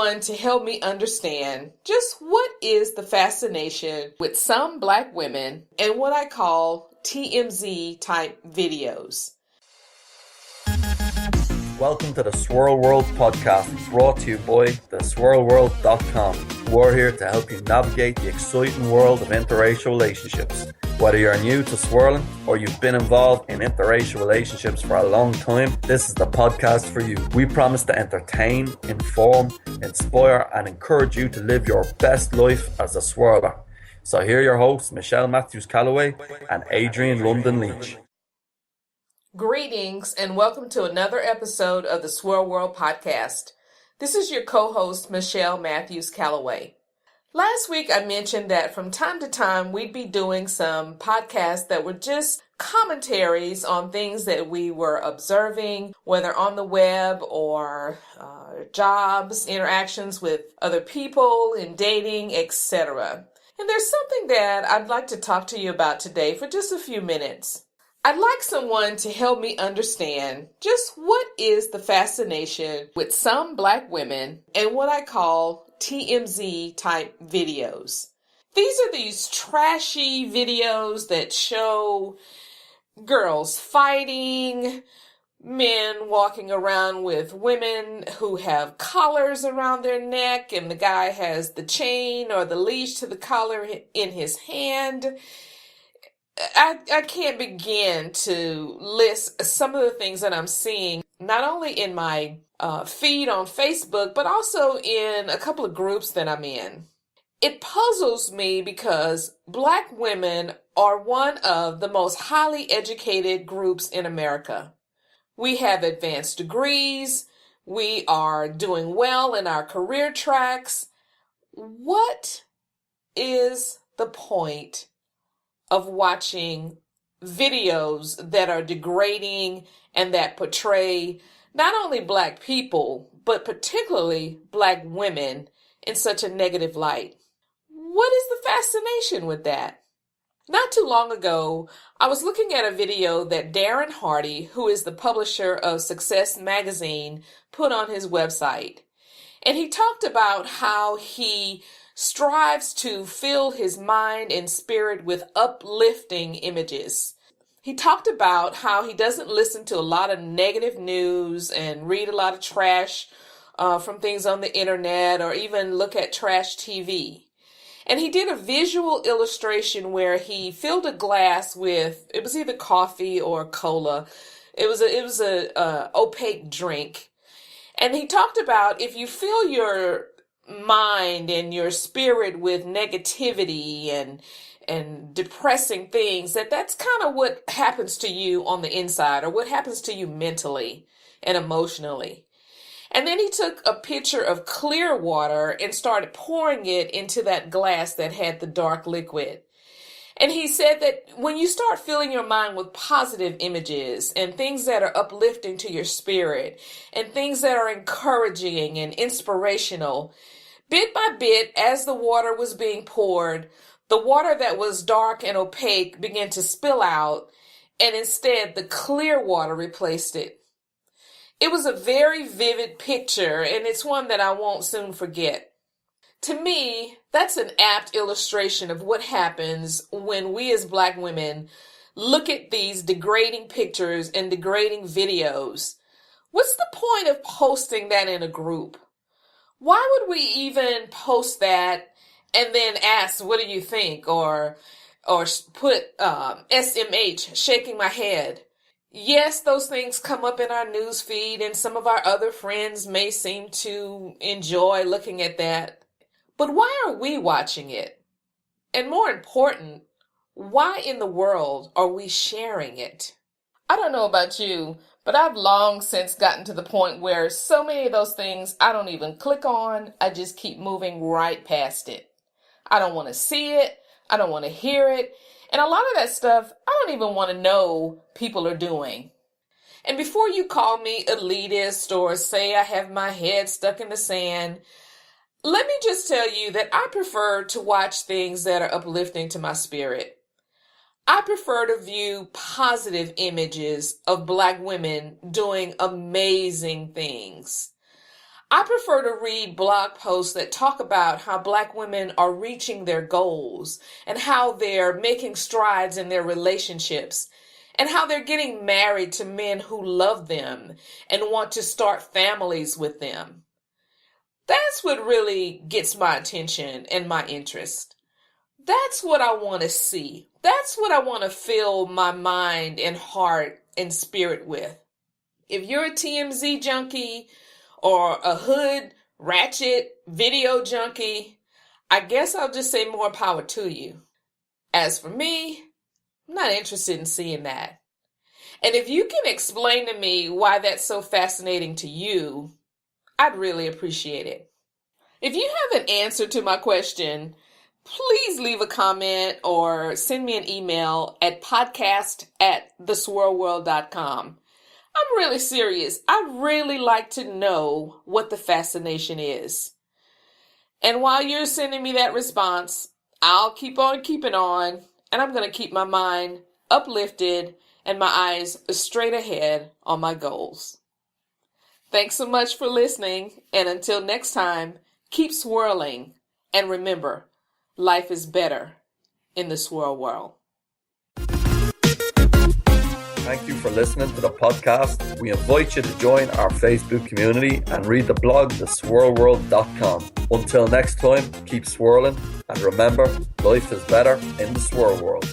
someone to help me understand just what is the fascination with some Black women and what I call TMZ type videos. Welcome to the the-swirl-world podcast, brought to you by the-swirl-world.com. We're here to help you navigate the exciting world of interracial relationships. Whether you're new to swirling or you've been involved in interracial relationships for a long time, this is the podcast for you. We promise to entertain, inform, inspire, and encourage you to live your best life as a swirler. So here are your hosts, Michelle Matthews-Calloway and Adrian London Leach. Greetings and welcome to another episode of the Swirl-World podcast. This is your co-host, Michelle Matthews-Calloway. Last week I mentioned that from time to time we'd be doing some podcasts that were just commentaries on things that we were observing, whether on the web or jobs, interactions with other people, in dating, etc. And there's something that I'd like to talk to you about today for just a few minutes. I'd like someone to help me understand just what is the fascination with some Black women and what I call TMZ type videos. These are these trashy videos that show girls fighting, men walking around with women who have collars around their neck, and the guy has the chain or the leash to the collar in his hand. I can't begin to list some of the things that I'm seeing, not only in my feed on Facebook, but also in a couple of groups that I'm in. It puzzles me because Black women are one of the most highly educated groups in America. We have advanced degrees. We are doing well in our career tracks. What is the point of watching videos that are degrading and that portray not only Black people, but particularly Black women in such a negative light? What is the fascination with that? Not too long ago, I was looking at a video that Darren Hardy, who is the publisher of Success Magazine, put on his website. And he talked about how he strives to fill his mind and spirit with uplifting images. He talked about how he doesn't listen to a lot of negative news and read a lot of trash from things on the internet or even look at trash TV. And he did a visual illustration where he filled a glass with, it was either coffee or cola. It was a opaque drink. And he talked about if you fill your mind and your spirit with negativity and depressing things, that's kind of what happens to you on the inside, or what happens to you mentally and emotionally. And then he took a pitcher of clear water and started pouring it into that glass that had the dark liquid. And he said that when you start filling your mind with positive images and things that are uplifting to your spirit and things that are encouraging and inspirational, bit by bit, as the water was being poured, the water that was dark and opaque began to spill out, and instead the clear water replaced it. It was a very vivid picture, and it's one that I won't soon forget. To me, that's an apt illustration of what happens when we as Black women look at these degrading pictures and degrading videos. What's the point of posting that in a group? Why would we even post that and then ask, what do you think? Or put SMH, shaking my head. Yes, those things come up in our news feed, and some of our other friends may seem to enjoy looking at that. But why are we watching it? And more important, why in the world are we sharing it? I don't know about you, but I've long since gotten to the point where so many of those things I don't even click on. I just keep moving right past it. I don't want to see it. I don't want to hear it. And a lot of that stuff, I don't even want to know people are doing. And before you call me elitist or say I have my head stuck in the sand, let me just tell you that I prefer to watch things that are uplifting to my spirit. I prefer to view positive images of Black women doing amazing things. I prefer to read blog posts that talk about how Black women are reaching their goals and how they're making strides in their relationships and how they're getting married to men who love them and want to start families with them. That's what really gets my attention and my interest. That's what I want to see. That's what I want to fill my mind and heart and spirit with. If you're a TMZ junkie or a hood ratchet video junkie, I guess I'll just say more power to you. As for me, I'm not interested in seeing that. And if you can explain to me why that's so fascinating to you, I'd really appreciate it. If you have an answer to my question, please leave a comment or send me an email at podcast@the-swirl-world.com. I'm really serious. I'd really like to know what the fascination is. And while you're sending me that response, I'll keep on keeping on, and I'm going to keep my mind uplifted and my eyes straight ahead on my goals. Thanks so much for listening, and until next time, keep swirling, and remember, life is better in the swirl world. Thank you for listening to the podcast. We invite you to join our Facebook community and read the blog, the-swirl-world.com. Until next time, keep swirling, and remember, life is better in the swirl world.